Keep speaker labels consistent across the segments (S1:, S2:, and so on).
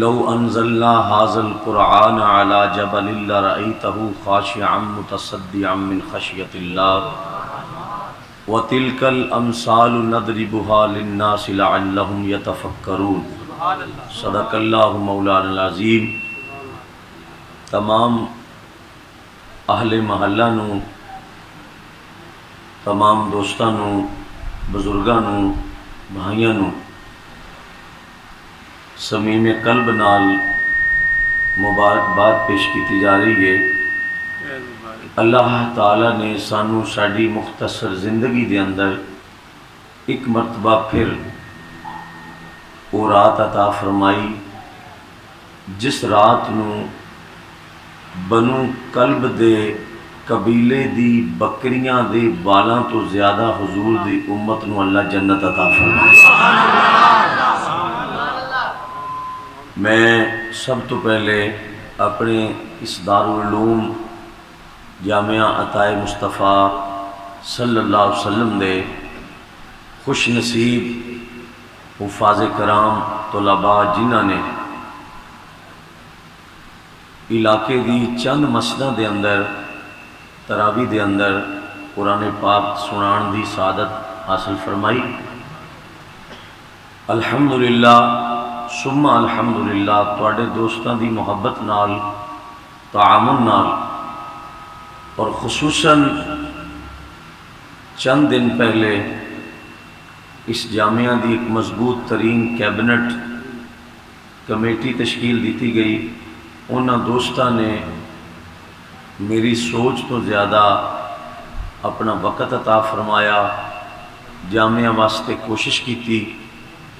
S1: لو انزلنا هذا القرآن على جبل لرأيته خاشعا متصدعا من خشية الله وتلك الأمثال نضربها للناس لعلهم يتفكرون صدق اللہ مولانا العظیم۔ تمام اہل محلہ نو، تمام دوستاں نو، بزرگاں نو، بھائیاں نو سمیم قلب نال مبارکباد پیش کی جا رہی ہے۔ اللہ تعالیٰ نے سانو ساڈی مختصر زندگی دے اندر ایک مرتبہ پھر وہ رات عطا فرمائی جس رات نو بنو کلب دے قبیلے دی بکریاں دے بالاں تو زیادہ حضور دی امت نو اللہ جنت عطا فرمائی۔ میں سب تو پہلے اپنے اس دارالعلوم جامعہ عطائے مصطفیٰ صلی اللہ علیہ وسلم دے خوش نصیب حفاظ کرام طلباء جنہاں نے علاقے دی چند مسجداں دے اندر تراویح دے اندر قرآن پاک سنان دی سعادت حاصل فرمائی، الحمدللہ ثم الحمدللہ تواڈے دوستاں دی محبت نال، تعاون نال، اور خصوصاً چند دن پہلے اس جامعہ دی ایک مضبوط ترین کیبنٹ کمیٹی تشکیل دیتی گئی۔ انہاں دوستاں نے میری سوچ تو زیادہ اپنا وقت عطا فرمایا، جامعہ واسطے کوشش کی تھی۔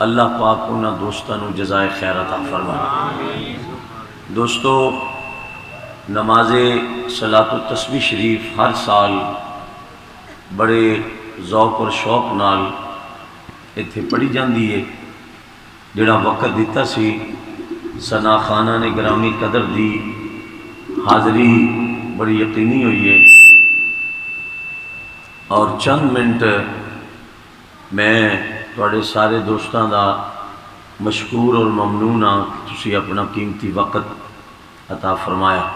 S1: اللہ پاک انہاں دوستاں نو جزائے خیر عطا فرمائے۔ دوستو، نماز صلاۃ التسبیح شریف ہر سال بڑے ذوق اور شوق نال ایتھے پڑھی جاندی ہے۔ جڑا وقت دیتا سی ثنا خانہ نے گرامی قدر دی، حاضری بڑی یقینی ہوئی ہے، اور چند منٹ میں تواڈے سارے دوستاں دا مشکور اور ممنون ہاں کہ تسی اپنا قیمتی وقت عطا فرمایا۔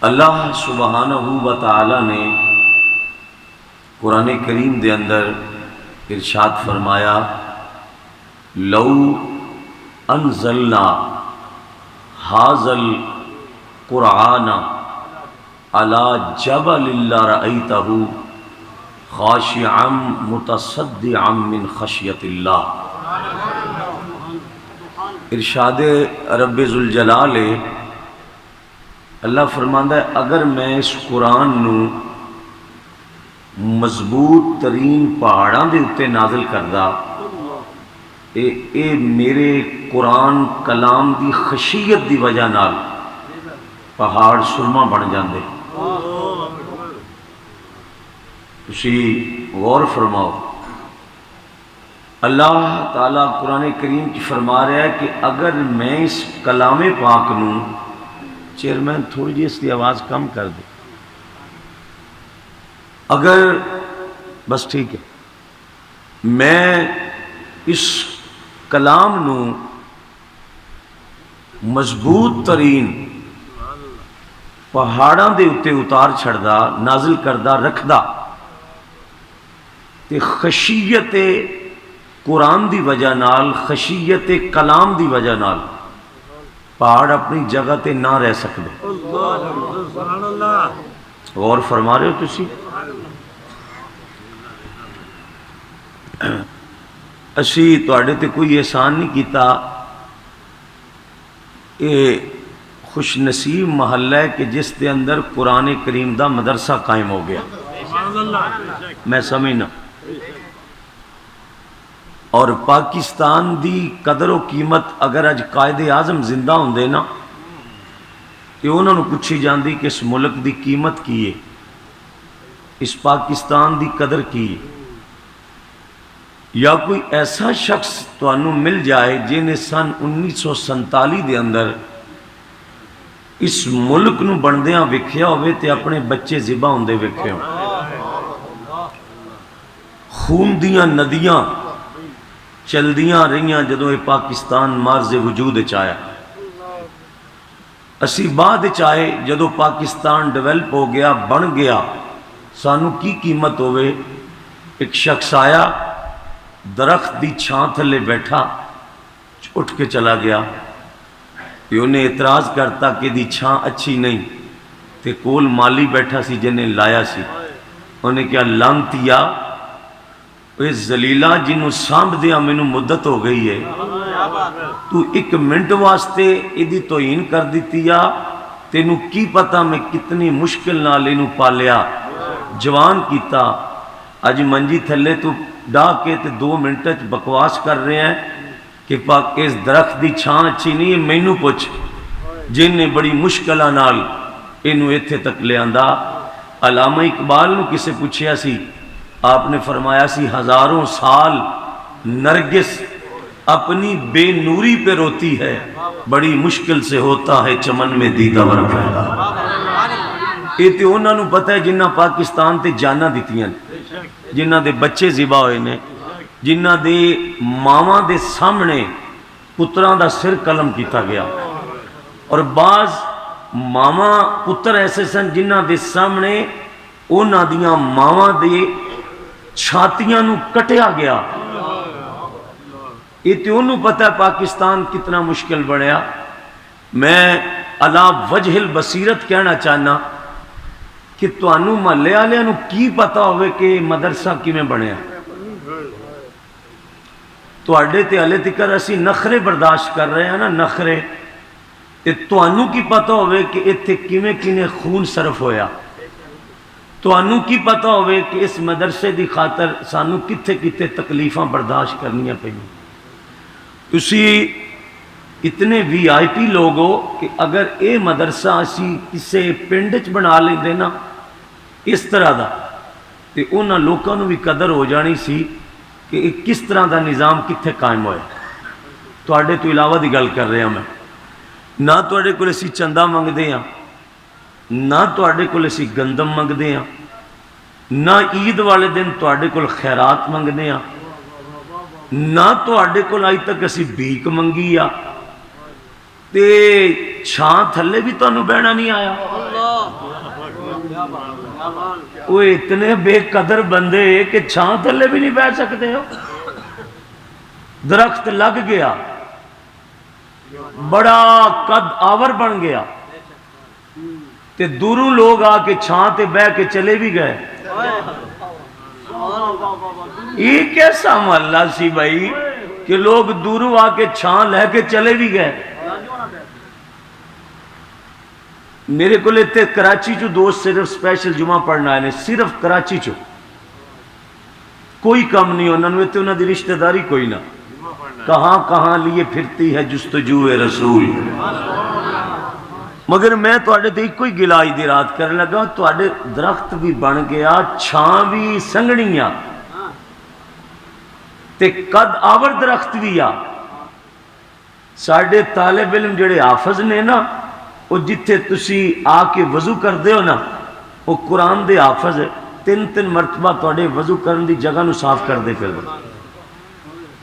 S1: اللہ سبحانہ و تعالی نے قرآن کریم دے اندر ارشاد فرمایا، لو انزلنا ھذا القرآن علی جبل لرأیتہ خاشعا متصدعا من خشیۃ اللہ۔ ارشاد رب ذوالجلال ہے، اللہ فرماندا ہے اگر میں اس قرآن نو مضبوط ترین پہاڑاں دے اتے نازل کردا، اے میرے قرآن کلام دی خشیت دی وجہ نال پہاڑ سرما بن جاندے۔ تسی غور فرماؤ، اللہ تعالیٰ قرآن کریم کی فرما رہا ہے کہ اگر میں اس کلام پاک نو، چیئرمین تھوڑی جی اس کی آواز کم کر دے، اگر بس ٹھیک ہے، میں اس کلام نو مضبوط ترین پہاڑاں دے اتے اتار چھڑدا، نازل کردہ رکھدا، تے خشیت قرآن دی وجہ نال، خشیت کلام دی وجہ نال پہاڑ اپنی جگہ تے نہ رہ سکتے۔ غور فرما رہے ہو تسی؟ اسی تواڈے تے کوئی احسان نہیں کیتا، اے خوش نصیب محلہ ہے کہ جس دے اندر قرآن کریم دا مدرسہ قائم ہو گیا، میں سمجھنا۔ اور پاکستان دی قدر و قیمت اگر اج قائد اعظم زندہ ہوندے نا کہ انہوں نے پوچھی جاندی کہ اس ملک دی قیمت کی ہے، اس پاکستان دی قدر کی ہے، یا کوئی ایسا شخص تو انہوں مل جائے جنہیں سن 1947 دے اندر اس ملک نو بندیاں وکھیا ہوئے تے اپنے بچے ذبح ہوندے وکھے ہوں، خون دیاں ندیاں چلدیاں رہیاں جدوں یہ پاکستان مارز وجود آیا. اسی بعد چاہے جدو پاکستان ڈیولپ ہو گیا بن گیا سانو کی قیمت ہوئے. ایک شخص آیا درخت دی چھان تھلے بیٹھا اٹھ کے چلا گیا. انہیں اعتراض کرتا کہ دی چھان اچھی نہیں تے کول مالی بیٹھا سی جنہیں لایا سی. انہیں کیا لانتیا اے زلیلہ جنہوں سامب دیا میں مدت ہو گئی ہے تو ایک منٹ واسطے ایدی توہین کر دیتی یا تینوں کی پتا میں کتنی مشکل نہ لینوں پالیا جوان کیتا. آج منجی تھلے تو ڈا کے تے 2 منٹ بکواس کر رہے ہیں کہ پاک اس درخت دی چھان اچھی نہیں ہے. مینوں پوچھ جن نے بڑی مشکلہ نال انہوں ایتھے تک لے آندہ. علامہ اقبال نو کسے پوچھیا سی آپ نے فرمایا سی ہزاروں سال نرگس اپنی بے نوری پہ روتی ہے بڑی مشکل سے ہوتا ہے چمن میں دیدہ ور پیدا. یہ تو انہوں نے پتہ ہے جنہ پاکستان تے جانہ دیتی ہیں جنہ دے بچے ذبح ہوئے نے جنہ دے ماما دے سامنے پتران دا سر قلم کیتا گیا اور بعض ماما پتر ایسے سن جنہ دے سامنے اونا دیاں ماما دے چھاتیاں نو کٹیا گیا. یہ تو انہوں پتہ ہے پاکستان کتنا مشکل بڑھیا. میں علا وجہ البصیرت کہنا چاہنا کہ تو انہوں محلے آلے انہوں کی پتہ ہوئے کہ مدرسہ کی میں بڑھیا تو اڈے تے علی تکر اسی نخرے برداشت کر رہے ہیں نا نخرے تو انہوں کی پتہ ہوئے کہ اتھے کیویں کینے خون صرف ہویا تو انہوں کی پتہ ہوئے کہ اس مدرسے دی خاطر سانو کتھے کتھے تکلیفاں برداشت کرنیاں پہنی. اسی اتنے وی آئی پی لوگ ہو کہ اگر اے مدرسہ اسی کسے پنڈچ بنا لیں دینا اس طرح دا تے انہاں لوکاں نو بھی قدر ہو جانی سی کہ کس طرح دا نظام کتھے قائم ہوئے. تو اڈے تو علاوہ دی گل کر رہے ہیں میں نہ تو اڈے کو اسی چندہ منگ دے ہیں نہ تو اڈے کو اسی گندم منگ دے ہیں نہ عید والے دن تو اڈے کو خیرات منگ دے ہیں نہ تو اڈے کو آئی تک اسی بھیک منگی یا تے چھان تھلے بھی تو انہوں بینا نہیں آیا. وہ اتنے بے قدر بندے کہ چھان تھلے بھی نہیں بیٹھ سکتے ہو. درخت لگ گیا بڑا قد آور بن گیا تے دوروں لوگ آ کے چھان تے بہ کے چلے بھی گئے. یہ کیسا محلہ سی بھائی کہ لوگ دوروں آ کے چھان لے کے چلے بھی گئے. میرے کو لیتے کراچی چو دوست صرف سپیشل جمعہ پڑھنا ہے صرف کراچی چو کوئی کم نہیں ہونا نویتے انہوں دی رشتہ داری کوئی نہ کہاں کہاں لیے پھرتی ہے جستجو رسول. مگر میں تو آڑے دیکھ کوئی گلائی دی رات کرنے لگا تو آڑے درخت بھی بن گیا چھان بھی سنگنیاں تے قد آور درخت بھی آ. ساڑھے طالب علم جڑے حافظ نے نا وہ جتھے تسی آ کے وضو کر دے ہو نا وہ قرآن دے حافظ 3 مرتبہ توڑے وضو کرن دی جگہ نو صاف کر دے پھر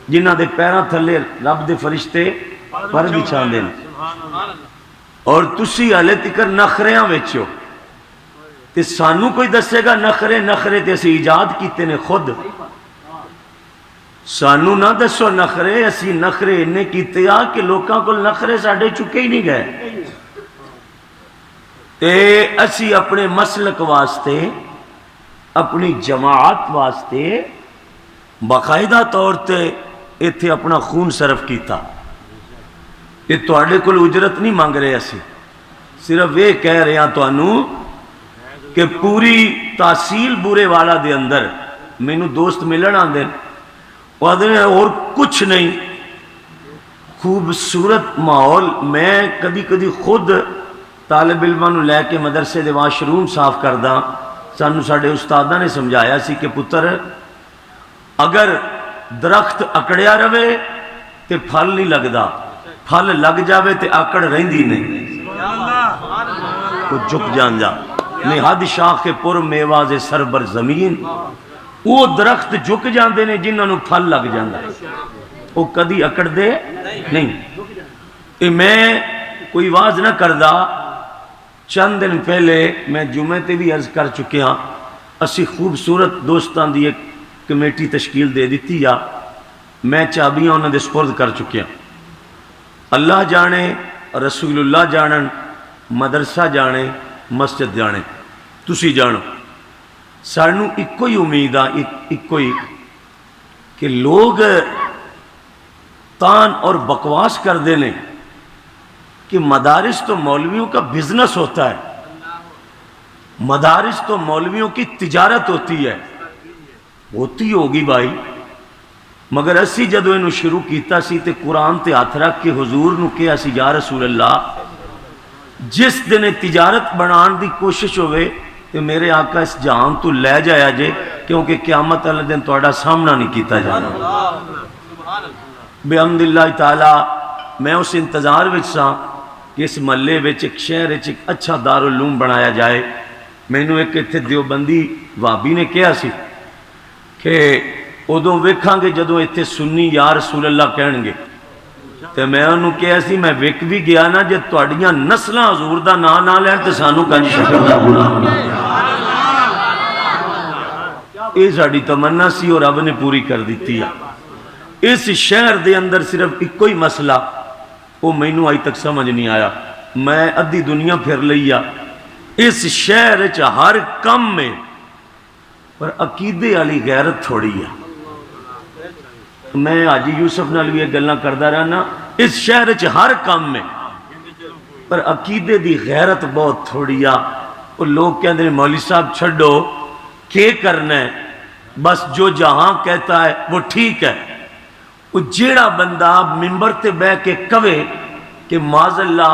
S1: جنہ دے پیران تھلے رب دے فرشتے پر بچھان دے اور تسی علی تکر نخریاں ویچو تے سانو کوئی دسے گا نخرے تے اسی ایجاد کیتے نے خود سانو نہ دسو نخرے اسی نخرے انہیں کیتے آ کہ لوکاں کو نخرے ساڑھے چکے ہی نہیں گئے. تے اسی اپنے مسلک واسطے اپنی جماعت واسطے باقاعدہ طور تے ایتھے اپنا خون صرف کیتا. یہ تو اڈے کو اجرت نہیں مانگ رہے اسی صرف یہ کہہ رہے ہیں تو انہوں کہ پوری تحصیل بورے والا دے اندر میں نو دوست ملن آن دیں اور کچھ نہیں خوبصورت ماحول. میں کدی کدی خود طالب علمانو لے کے مدرسے دے واش روم صاف کردہ سانو ساڑھے استادہ نے سمجھایا سی کہ پتر اگر درخت اکڑیا روے تے پھل نہیں لگدا پھل لگ جاوے تے اکڑ رہندی نہیں تو جھک جان جا نہاد شاخ پر میواز سر بر زمین وہ درخت جھک جاندے نے جنہاں نو پھل لگ جاندہ وہ کدی اکڑ دے نہیں. میں کوئی واز نہ کردہ. چند دن پہلے میں جمعے تے بھی عرض کر چکیا اسی خوبصورت دوستان دی ایک کمیٹی تشکیل دے دیتی یا میں چابیاں انہوں نے سپرد کر چکیا. اللہ جانے رسول اللہ جانن مدرسہ جانے مسجد جانے تسی جانو. سانو ایک ہی امید آ ایک ہی کہ لوگ تان اور بکواس کر دینے کہ مدارس تو مولویوں کا بزنس ہوتا ہے, مدارس تو مولویوں کی تجارت ہوتی ہے. ہوتی ہوگی بھائی, مگر اسی جدو انہوں شروع کیتا سی تے قرآن تے ہاتھ رکھ کے حضور نو کہا سی یا رسول اللہ جس دن تجارت بنان دی کوشش ہوئے کہ میرے آقا اس جہان تو لے جایا جے, کیونکہ قیامت اللہ دن توڑا سامنا نہیں کیتا جانا. بحمد اللہ تعالی میں اس انتظار وچ سا کہ اس محلے وچ ایک شہر وچ ایک اچھا دارالعلوم بنایا جائے. میں نے ایک اتھے دیوبندی وابی نے کہا سی کہ ادوں ویکھاں گے جدوں اتھے سنی یا رسول اللہ کہن گے. تے میں انہوں کہا سی میں ویک بھی گیا نا جے تواڈیاں نسلاں حضور دا نام نہ لین تے سانو کنج شکر دا گناہ. یہ ساڈی تمنا سی اور رب نے پوری کر دیتی ہے. اس شہر دے اندر صرف ایک کوئی مسئلہ وہ مینوں آئی تک سمجھ نہیں آیا. میں ادھی دنیا پھر لیا اس شہر وچ ہر کم میں, پر عقیدے والی غیرت تھوڑی ہے. میں حاجی یوسف نال بھی یہ گلاں کردا رہنا اس شہر وچ ہر کام میں, پر عقیدے دی غیرت بہت تھوڑی آ. وہ لوگ کہندے ہیں مولوی صاحب چھڈو کیا کرنا ہے, بس جو جہاں کہتا ہے وہ ٹھیک ہے. وہ جیڑا بندہ منبر تے بہ کے کہے کہ معاذ اللہ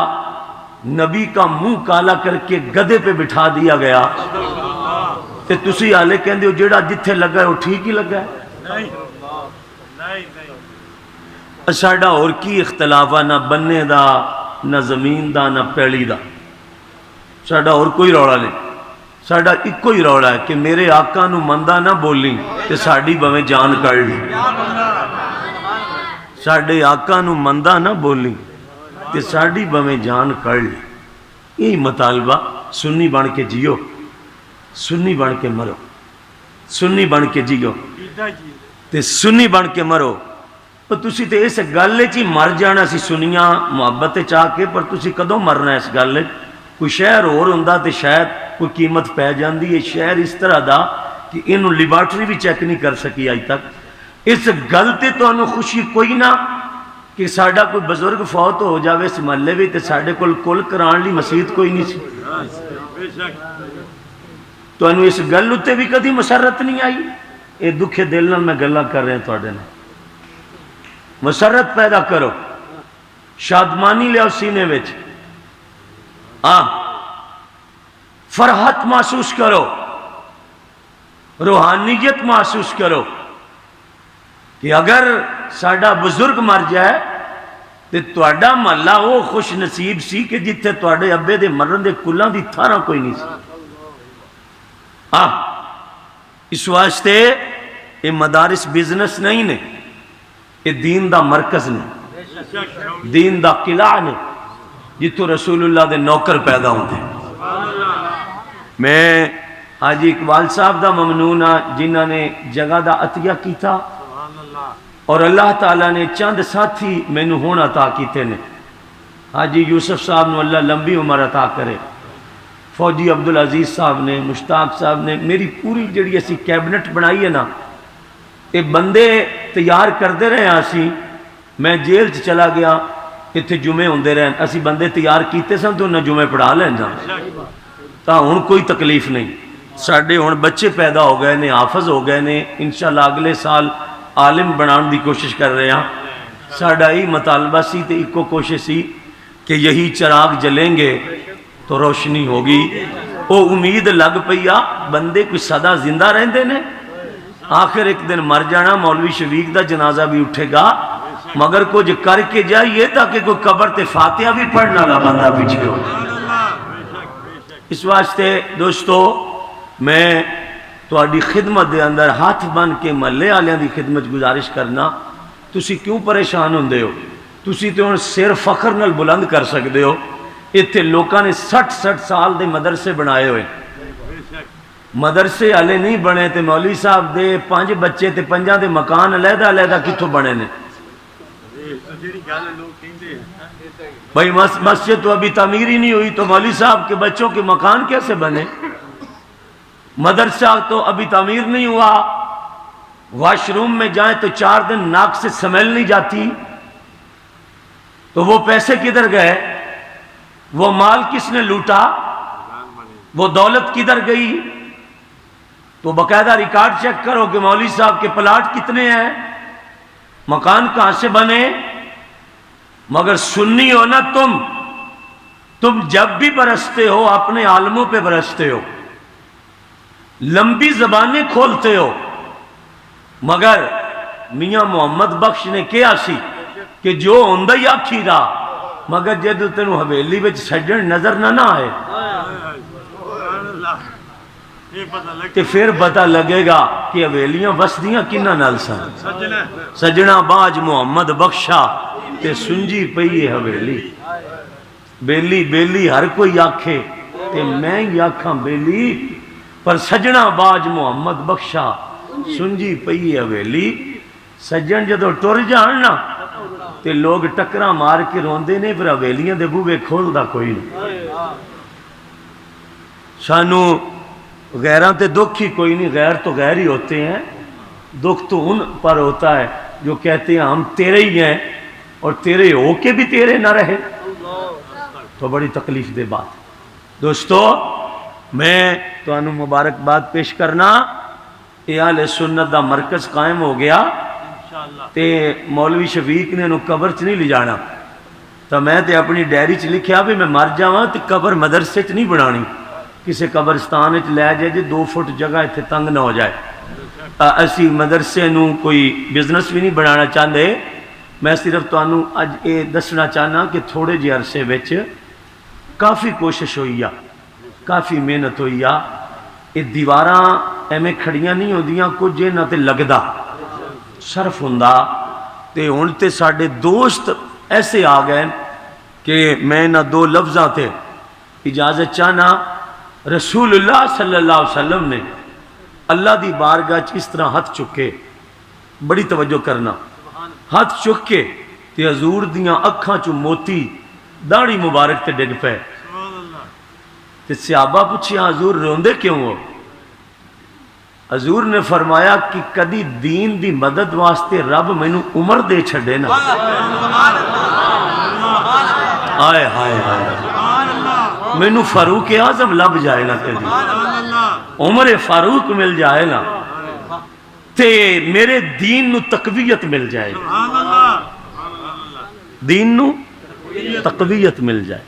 S1: نبی کا منہ کالا کر کے گدے پہ بٹھا دیا گیا تے تسی آلے کہندے ہو جیڑا جتھے لگا ہے وہ ٹھیک ہی لگا ہے. ساڈا اور کی اختلاف ہے, نہ بننے دا نہ زمین دا نہ پیڑی دا. ساڈا اور کوئی روڑا نہیں. ساڈا ایک ہی روڑا ہے کہ میرے آقا نو مندہ نہ بولی تے ساڈی بویں جان کر لی. ساڈے آقا نو مندہ نہ بولی تے ساڈی بویں جان کر لی. یہی مطالبہ سنی بن کے جیو, سنی بن کے مرو, سنی بن کے جیو تے سنی بن کے مرو. پر تسی تے اس گل چی مر جانا سی سنیاں محبت چاہ کے, پر تسی کدوں مرنا اس گل. کوئی شہر اور ہوندا تے شاید کوئی قیمت پہ جاندی ہے. شہر اس طرح دا کہ انہوں لیبارٹری بھی چیک نہیں کر سکی آج تک. اس گل تے تو انہوں خوشی کوئی نہ کہ ساڈا کوئی بزرگ فوت ہو جاوے اس محلے بھی تے ساڈے کل کران لی مسجد کوئی نہیں سی. تو انہوں اس گل تے بھی کدی مسرت نہیں آئی. اے دکھے دل نال میں گلاں کر رہے ہیں تواڈے نال. مسرت پیدا کرو, شادمانی لیاؤ سینے وچ, فرحت محسوس کرو, روحانیت محسوس کرو کہ اگر ساڈا بزرگ مر جائے تو تواڈا محلہ وہ خوش نصیب سی کہ جتھے تواڈے ابے دے مرن دے کلاں دی تھارا کوئی نہیں سی. اس واسطے یہ مدارس بزنس نہیں نے, یہ دین دا مرکز نے, دین دا قلعہ نے جتوں رسول اللہ دے نوکر پیدا ہوتے. میں حاجی اقبال صاحب دا ممنون ہاں جنہاں نے جگہ دا عطیہ کیتا اور اللہ تعالیٰ نے چند ساتھی مینوں ہون عطا کیتے نے. حاجی یوسف صاحب نو اللہ لمبی عمر عطا کرے, فوجی عبدالعزیز صاحب نے, مشتاق صاحب نے, میری پوری جڑی اسی کیبنٹ بنائی ہے نا, یہ بندے تیار کردے رہے ہیں. اسی میں جیل چلا گیا, اتنے جمعے ہوندے رہے, اسی بندے تیار کیتے سن تو انہیں جمعے پڑھا لین جان تا ہن کوئی تکلیف نہیں. ساڈے ہن بچے پیدا ہو گئے نے, حافظ ہو گئے نے, انشاءاللہ اگلے سال عالم بنان دی کوشش کر رہے ہیں. ساڈا یہی مطالبہ سی تے ایک کوشش سی کہ یہی چراغ جلیں گے تو روشنی ہوگی. وہ امید لگ پئی آ, بندے کوئی سدا زندہ رہندے نے, آخر ایک دن مر جانا. مولوی شفیق دا جنازہ بھی اٹھے گا, مگر کچھ کر کے جائیے تاکہ کوئی قبر تے فاتحہ بھی پڑھنا لا بندہ پیچھے ہو. اس واسطے دوستو میں تواڈی خدمت دے اندر ہاتھ بن کے محلے والوں دی خدمت گزارش کرنا تسی کیوں پریشان ہوندے ہو؟ تسی تو ہن سر فخر نال بلند کر سکدے ہو، اتنے لوکاں نے 60 سال دے مدرسے بنائے ہوئے، مدرسے ہلے نہیں بنے تے مولوی صاحب دے 5 بچے تے 5 دے مکان علیحدہ علیحدہ کتھوں بنے نے؟ بھائی مسجد تو ابھی تعمیر ہی نہیں ہوئی تو مولوی صاحب کے بچوں کے مکان کیسے بنے؟ مدرسہ تو ابھی تعمیر نہیں ہوا، واش روم میں جائیں تو 4 دن ناک سے سمیل نہیں جاتی، تو وہ پیسے کدھر گئے؟ وہ مال کس نے لوٹا؟ وہ دولت کدھر گئی؟ تو باقاعدہ ریکارڈ چیک کرو کہ مولوی صاحب کے پلاٹ کتنے ہیں، مکان کہاں سے بنے۔ مگر سنی ہو نا تم جب بھی برستے ہو اپنے عالموں پہ برستے ہو، لمبی زبانیں کھولتے ہو، مگر میاں محمد بخش نے کیا سی کہ جو ہوندہ ہی آکھی رہا، مگر جدو تینوں حویلی وچ سجن نظر نہ آئے تے پھر پتہ لگے گا کہ حویلیاں وسدیاں کنہ نال سن۔ سجنا باج محمد بخشا تے سنجی پئی حویلی، بیلی بیلی ہر کوئی آکھے تے میں ہی آکھاں بیلی، پر سجنا باج محمد بخشا سنجی پئی حویلی۔ سجن جدو ٹر جان نا تے لوگ ٹکرا مار کے روندے نے، پھر حویلیاں دے بوئے کھول دا کوئی نہیں۔ سانو غیران تے دکھ ہی کوئی نہیں، غیر تو غیر ہی ہوتے ہیں، دکھ تو ان پر ہوتا ہے جو کہتے ہیں ہم تیرے ہی ہیں اور تیرے ہو کے بھی تیرے نہ رہے، تو بڑی تکلیف دے بات۔ دوستو میں تو انہوں مبارکباد پیش کرنا، اہل سنت دا مرکز قائم ہو گیا تے مولوی شفیق نے انہوں قبر چ نہیں لے جانا، تو میں تے اپنی ڈائری چ لکھیا بھی میں مر جاواں تے قبر مدرسے چ نہیں بنانی، کسی قبرستان چ لے جائے جے 2 فٹ جگہ اتنے تنگ نہ ہو جائے۔ اسی مدرسے نو کوئی بزنس بھی نہیں بنانا چاہتے، میں صرف تانوں اج یہ دسنا چاہنا کہ تھوڑے جے عرصے وچ کافی کوشش ہوئی، کافی محنت ہوئی، یہ دیواراں ایویں کھڑیاں نہیں ہوندیاں، کچھ نہ تے لگدا صرف ہوندا، تے ہن تے ساڈے دوست ایسے آ گئے کہ میں نہ 2 لفظاں تے اجازت چاہنا۔ رسول اللہ صلی اللہ علیہ وسلم نے اللہ دی بارگاہ اس طرح ہاتھ چکے، بڑی توجہ کرنا، ہاتھ چک کے تے حضور دیاں اکھاں چو موتی داڑھی مبارک تے ڈگ پے، تے صحابہ پوچھیا حضور روندے کیوں ہو؟ حضور نے فرمایا کہ کدی دین دی مدد واسطے رب مینوں عمر دے چھڑے نا۔ آئے ہائے ہائے، مینوں فاروق اعظم لب جائے نا، کدی عمر فاروق مل جائے نا تے میرے دین نو تقویت مل جائے، دین نو تقویت مل جائے،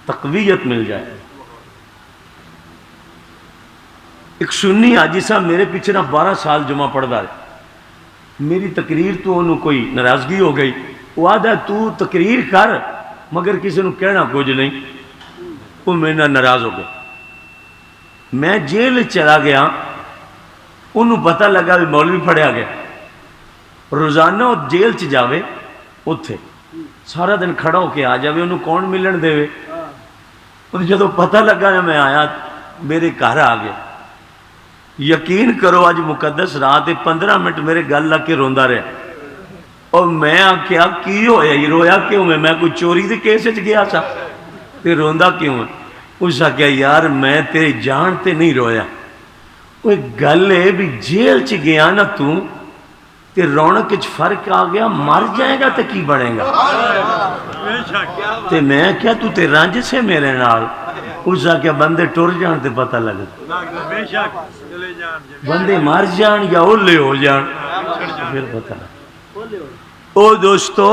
S1: تقویت مل جائے۔ ایک سنی حاجی صاحب میرے پیچھے نہ 12 سال جمعہ پڑھدا ہے، میری تقریر تو انہوں کوئی ناراضگی ہو گئی، وہ آدھا تو تقریر کر مگر کسی نے کہنا کچھ نہیں، وہ میرے نہ ناراض ہو گئے۔ میں جیل چلا گیا، انہوں پتہ لگا بھی مولوی پڑھیا گیا، روزانہ وہ جیل چ جاوے، اتھے سارا دن کھڑا ہو کے آ جاوے، انہوں کون ملن دے وے، جدو پتہ لگا نا میں آیا میرے گھر آ گیا، یقین کرو اج مقدس رات 15 منٹ میرے گل لگ کے روندا رہا، اور میں آخیا کی ہویا یہ رویا کیوں میں کوئی چوری دے کیس وچ گیا سا تے روندا کیوں ہے؟ اس آخیا یار میں تیری جان تے نہیں رویا، وہ گل ہے بھی جیل چ گیا نا تے رونق وچ فرق آ گیا، مر جائے گا تے کی بنے گا؟ تے میں کیا تو تے رنج سے میرے نال؟ اس آخیا بندے ٹر جان تے پتہ لگتا، بندے مر جان یا اولے ہو جان پھر پتہ لگتا۔ او دوستو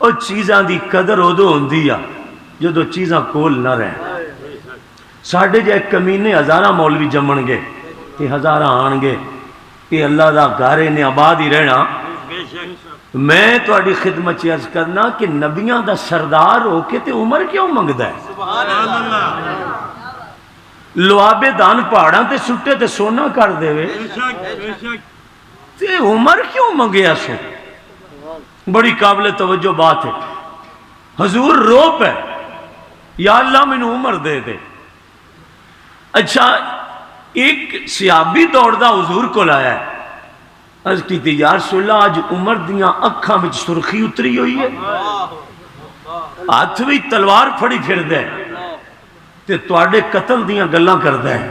S1: او چیزاں دی قدر ادو ہوندی آ جدو چیزاں کول نہ رہن۔ ساڈے جے کمینے ہزاراں مولوی جمن گے تے ہزاراں آن گے، کہ اللہ دا گھر نے آباد ہی رہنا۔ میں تہاڈی خدمت عرض کرنا کہ نبیاں دا سردار ہو کے تے عمر کیوں منگدا ہے؟ لوابے دان پہاڑاں تے سٹے تے سونا کر دے وے، تے عمر کیوں منگیا سو؟ بڑی قابل توجہ بات ہے. حضور رو پہ یا اللہ میں نے عمر دے دے. اچھا ایک صحابی دوڑدا حضور کو لایا ہے. عرض کی تھی یا رسول اللہ آج عمر دیاں اکھاں وچ سرخی اتری ہوئی ہے, ہاتھ بھی تلوار پھڑی پھر دے تے تواڈے قتل دیاں گلاں کردا ہے.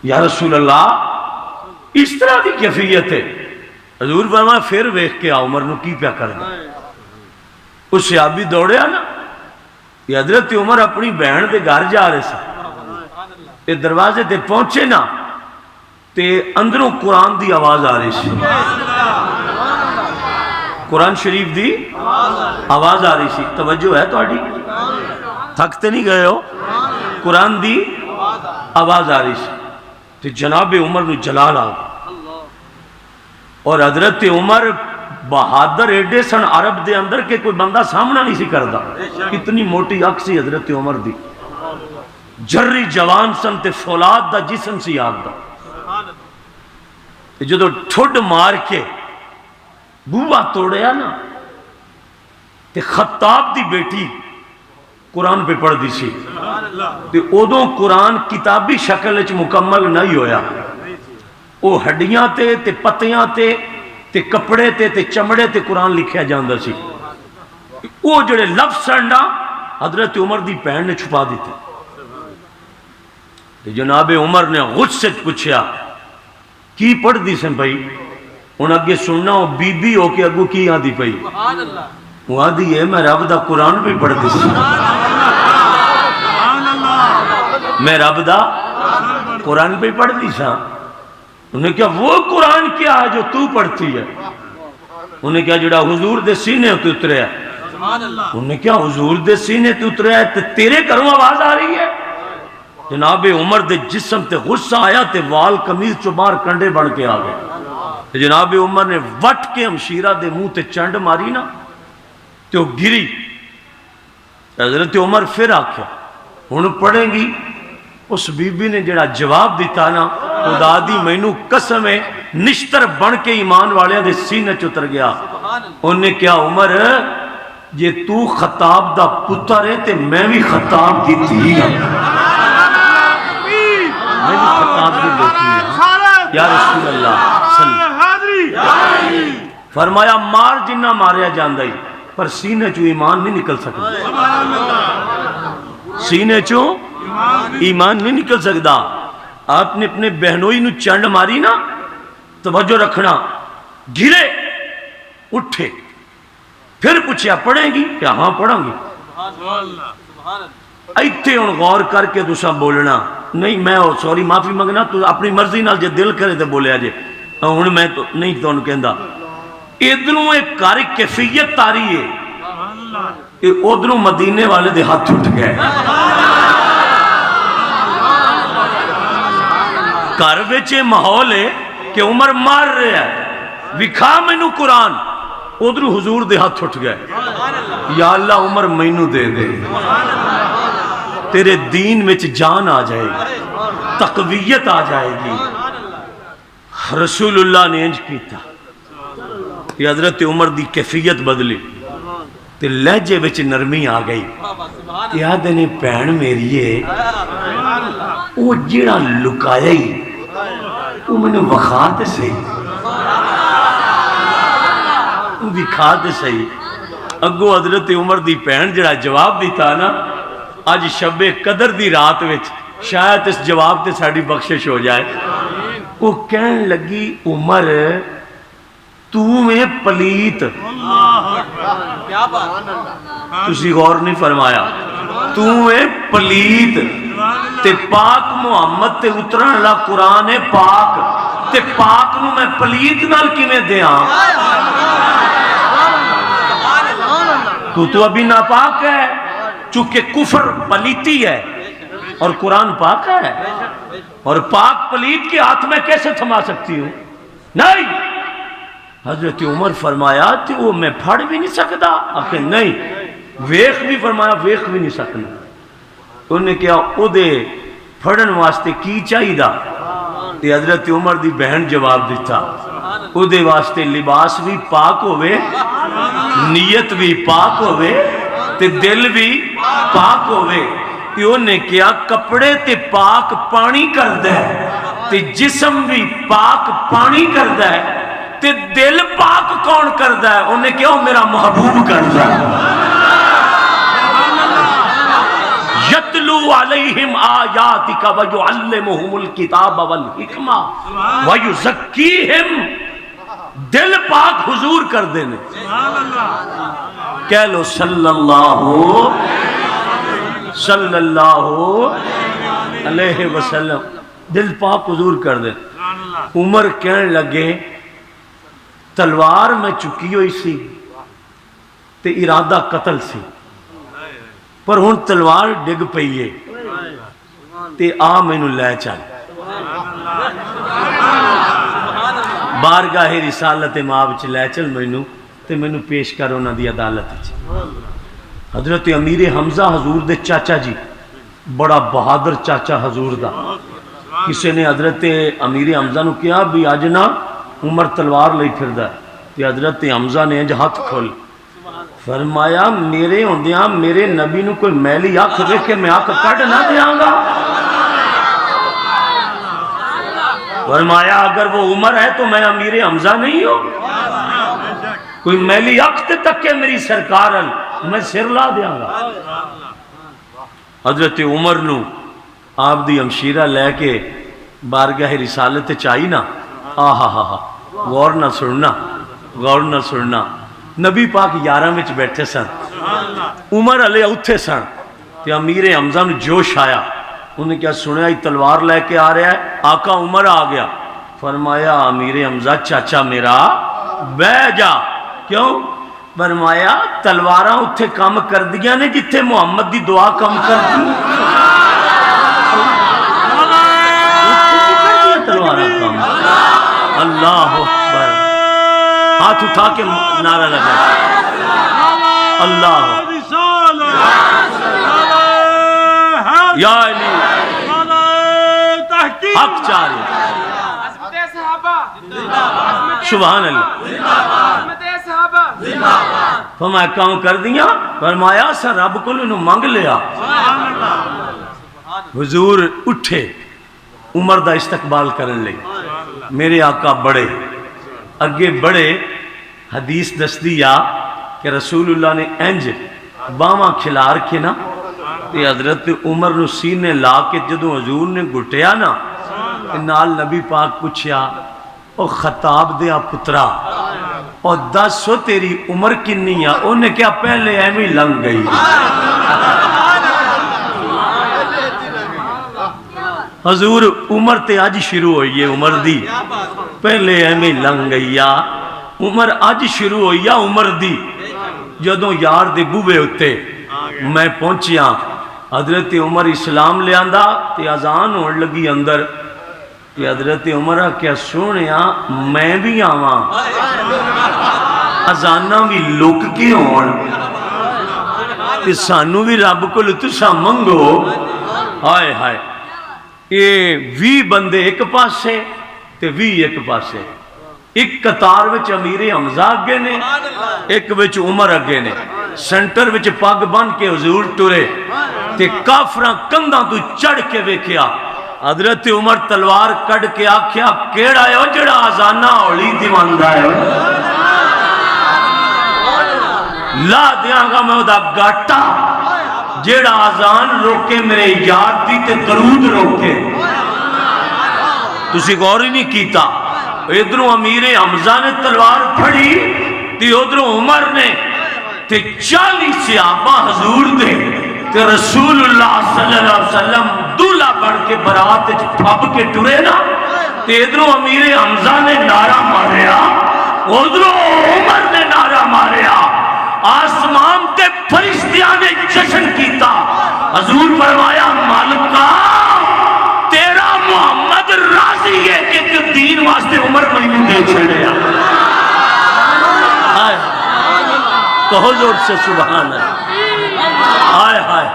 S1: یا رسول اللہ اس طرح دی کیفیت ہے. حضور فرمایا پھر ویکھ کے آ عمر نو کی پیا کردا. اس صحابی دوڑیا نا, یہ حضرت عمر اپنی بہن دے گھر جا رہے سے, یہ دروازے تے پہنچے نا تے اندروں قرآن دی آواز آ رہی سی, قرآن شریف دی آواز آ رہی سی. توجہ ہے تہاڈی؟ تھکتے نہیں گئے ہو؟ قرآن دی آواز آ رہی سی تے جناب عمر نو جلال آ گیا. اور حضرت عمر بہادر ایڈے سن عرب دے اندر کہ کوئی بندہ سامنا نہیں سی کردا. اتنی موٹی اکھ سی حضرت عمر دی, جری جوان سن تے فولاد دا جسم سی آپ دا. جدو ٹھڈ مار کے بوہا توڑیا نا تے خطاب دی بیٹی قرآن پہ پڑھ دی سی تے ادوں قرآن کتابی شکل وچ مکمل نہیں ہویا. وہ ہڈیاں تے پتیاں تے کپڑے تے چمڑے تے قرآن لکھیا جاندا سی. وہ جڑے لفظ سن نا حضرت عمر دی بہن نے چھپا دیتے. جناب عمر نے غصے پوچھیا کی پڑھ دی سن بھائی؟ ہن اگے سننا ہو بی بی ہو کے اگو کی آندی پئی؟ وہ آندی ہے میں رب دا قرآن پہ پڑھ دی سی, میں رب دا قرآن پہ پڑھ دی سا. انہیں کہا وہ قرآن کیا ہے جو تو پڑھتی ہے؟ انہیں کہا جڑا حضور دے سینے تے اتریا ہے. انہیں کہا حضور دے سینے تے اتریا ہے تے تیرے گھروں آواز آ رہی ہے؟ جناب عمر دے جسم تے غصہ آیا تے وال قمیض چو باہر کنڈے بن کے آ گئے. جناب عمر نے وٹ کے ہمشیرہ دے منہ تے چنڈ ماری نا تے وہ گری. حضرت عمر پھر آکھیا ہن پڑھیں گی؟ اس بی بی نے جڑا جواب دیتا نا خدا دی مینوں قسم ہے نشتر بن کے ایمان والے دے سینے چ اتر گیا. انہیں کیا عمر جے تو خطاب دا پتر ہے تے میں بھی خطاب دی تھی ہوں, میں بھی خطاب دی بیٹی ہوں. یا رسول اللہ صلی فرمایا مار جنہ ماریا جاندہ ہی پر سینے چو ایمان نہیں نکل سکتا, سینے چو ایمان نہیں نکل سکتا. آپ نے اپنے بہنوئی نو چنڈ ماری نا, توجہ رکھنا, گرے اٹھے پھر پوچھیا پڑھیں گی؟ کیا ہاں پڑھیں گی. ایتھے ان غور کر کے تسا بولنا نہیں, میں سوری معافی منگنا, تو اپنی مرضی نال جے دل کرے تے بولیا جے, ہن میں تو نہیں تانوں کہندا. ادھروں ایک کار کیفیت تاری ہے, ادھروں مدینے والے دے ہاتھ اٹھ گئے. گھر وچ ماحول ہے کہ عمر مار رہا ہے, وکھا مینوں قرآن, ادھروں حضور دے ہاتھ اٹھ گئے. یا اللہ عمر مینوں دے دے, تیرے دین وچ جان آ جائے گی, تقویت آ جائے گی. رسول اللہ نے انج کیتا, یہ حضرت عمر دی کیفیت بدلی تے لہجے وچ نرمی آ گئی. یاد نے بہن میری ہے وہ جڑا لکایا ہی وہ میں نے وکھا تے صحیح, وکھا تے صحیح. اگو حضرت عمر دی بہن جڑا جواب دیتا نا آج شب قدر دی رات وچ شاید اس جواب تے ساڑی بخشش ہو جائے. وہ کہن لگی عمر تو میں پلیت, تسی غور نہیں فرمایا, تو میں پلیت تے پاک محمد تے اترن اللہ قرآن پاک تے پاک نو میں پلیت نال کی میں دیاں, تو ابھی ناپاک ہے چونکہ کفر پلیتی ہے اور قرآن پاک ہے, اور پاک پلیت کے ہاتھ میں کیسے تھما سکتی ہوں؟ نہیں. حضرت عمر فرمایا کہ وہ میں پھڑ بھی نہیں سکتا, آخر نہیں. ویخ بھی فرمایا ویخ بھی نہیں سکنا. انہوں نے کہا او دے پھڑن واسطے کی چاہی دا, تے حضرت عمر دی بہن جواب دیتا او دے واسطے لباس بھی پاک ہوئے، نیت بھی پاک ہوئے تے دل بھی پاک ہوئے۔ تے انہیں کیا کپڑے تے پاک پانی کر دے تے جسم بھی پاک پانی کر دے تے دل پاک کون کر دے؟ انہیں کیا میرا محبوب کر دے۔ یتلو علیہم آیاتک ویعلمہم الکتاب والحکمہ ویزکیہم، دل پاک حضور کر دینے۔ کہہ لو صلی اللہ علیہ وسلم، دل پاک حضور کر دے۔ عمر کہنے لگے تلوار میں چکی ہوئی سی تے ارادہ قتل سی، پر ہن تلوار ڈگ پئیے تے آ مینوں لے چل بارگاہ رسالت ماں وچ لے چل مینوں تے مینوں پیش کر انہاں دی عدالت وچ۔ حضرت امیر حمزہ حضور دے چاچا جی، بڑا بہادر چاچا حضور دا، کسی نے حضرت امیر حمزہ نو کیا بھی آج نا عمر تلوار لئی پھردا ہے، تے حضرت حمزہ نے انج ہاتھ کھول فرمایا میرے ہوندیاں میرے نبی نو کوئی میلی آنکھ دیکھے میں آنکھ کٹ نہ دیاں گا۔ فرمایا اگر وہ عمر ہے تو میں امیر حمزہ نہیں ہوں، کوئی میلی آنکھ تے تکے میری سرکار میں سر لا دیاں گا۔ حضرت عمر نو آپ دی ہمشیرہ لے کے بارگاہ رسالت چاہی نا، غور نہ سننا، غور نہ سننا۔ نبی پاک یاراں وچ بیٹھے سن، عمر علیہ اٹھے سن تے امیر حمزہ نو جوش آیا، انہیں کیا سنیا تلوار لے کے آ رہا ہے، آقا عمر آ گیا۔ فرمایا امیر حمزہ چاچا میرا بہ جا، کیوں؟ فرمایا تلواراں اتھے کام کر دیا نے جتھے محمد دی دعا کام کر دی۔ اللہ اکبر، ہاتھ اٹھا کے نعرہ لگا اللہ یا علی حق چاری سبحان اللہ۔ فرمایا کام کر دیا، فرمایا سا رب کو انہوں مانگ لیا۔ حضور اٹھے عمر دا استقبال کرن لے، میرے آقا بڑے اگے بڑے، حدیث دس دیا کہ رسول اللہ نے انج باواں کھلار کے نا تے حضرت عمر نو سینے لا کے جدوں حضور نے گھٹیا نا نال نبی پاک پوچھیا او خطاب دیا پترا اور دسو تیری عمر کنی ہے؟ انہیں کیا پہلے ایمی لنگ گئی۔ حضور عمر تے آج شروع ہوئی ہے، عمر دی پہلے ایمی لنگ گئی، عمر آج شروع ہوئی ہے عمر دی۔ جدوں یار دے بوے ہوتے میں پہنچیاں، حضرت عمر اسلام لے آندہ تے اذان ہونے لگی اندر، کہ حضرت عمر کیا سونیا میں بھی آواں، ازانہ بھی لوک کے ہون تے سانو بھی رب کو لتسا منگو۔ ہائے ہائے، یہ 20 بندے ایک پاسے تے 20 ایک پاسے، ایک قطار وچ امیر حمزہ اگے نے، ایک وچ عمر اگے نے، سینٹر وچ پگ بن کے حضور ٹرے تے کافراں کندھاں تو چڑھ کے ویکھیا۔ حضرت عمر تلوار کڑ کے آکھیا کیڑا ہے او جڑا آزانہ اولی دیواندا ہے، لا دیاں گا میں دا گاٹا جیڑا آزان روکے میرے یار دی تے درود روکے۔ تسی غور ہی نہیں کیتا، ادھروں امیر حمزہ نے تلوار پھڑی تے ادھروں عمر نے تے 40 صحابہ حضور دے تے رسول اللہ صلی اللہ علیہ وسلم دولہ بڑھ کے برات پھب کے ٹرے نا تے ادھروں امیر حمزہ نے نعرہ ماریا، ادھروں عمر نے نعرہ ماریا، آسمان تے فرشتیاں نے جشن کیتا۔ حضور فرمایا مالکہ تیرا محمد راضی ہے کہ دین واسطے عمر مہینے دے چھڑیا۔ کہو زور سے سبحان اللہ۔ آئے آئے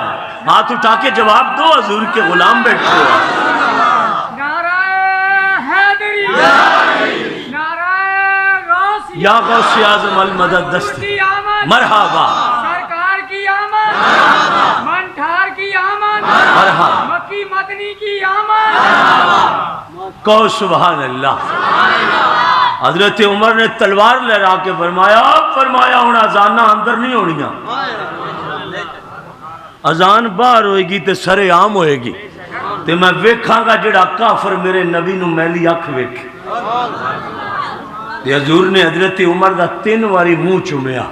S1: ہاتھ اٹھا کے جواب دو، حضور کے غلام بیٹھے ہو۔
S2: نعرہ حیدری، نعرہ
S1: یا غوث اعظم المدد دست مرحبا،
S2: سرکار کی آمد، منٹھار کی آمد،
S1: مرحبا،
S2: مکی مدنی کی آمد.
S1: کہو سبحان اللہ. حضرت عمر نے تلوار لہرا کے فرمایا ہوں اذانہ اندر نہیں ہونیاں، اذان باہر ہوئے گی تے سر عام ہوئے گی تے میں ویکھاں گا جڑا کافر میرے نبی نو میلی اکھ ویکھے. تے حضور نے حضرت عمر دا 3 واری منہ چومیا.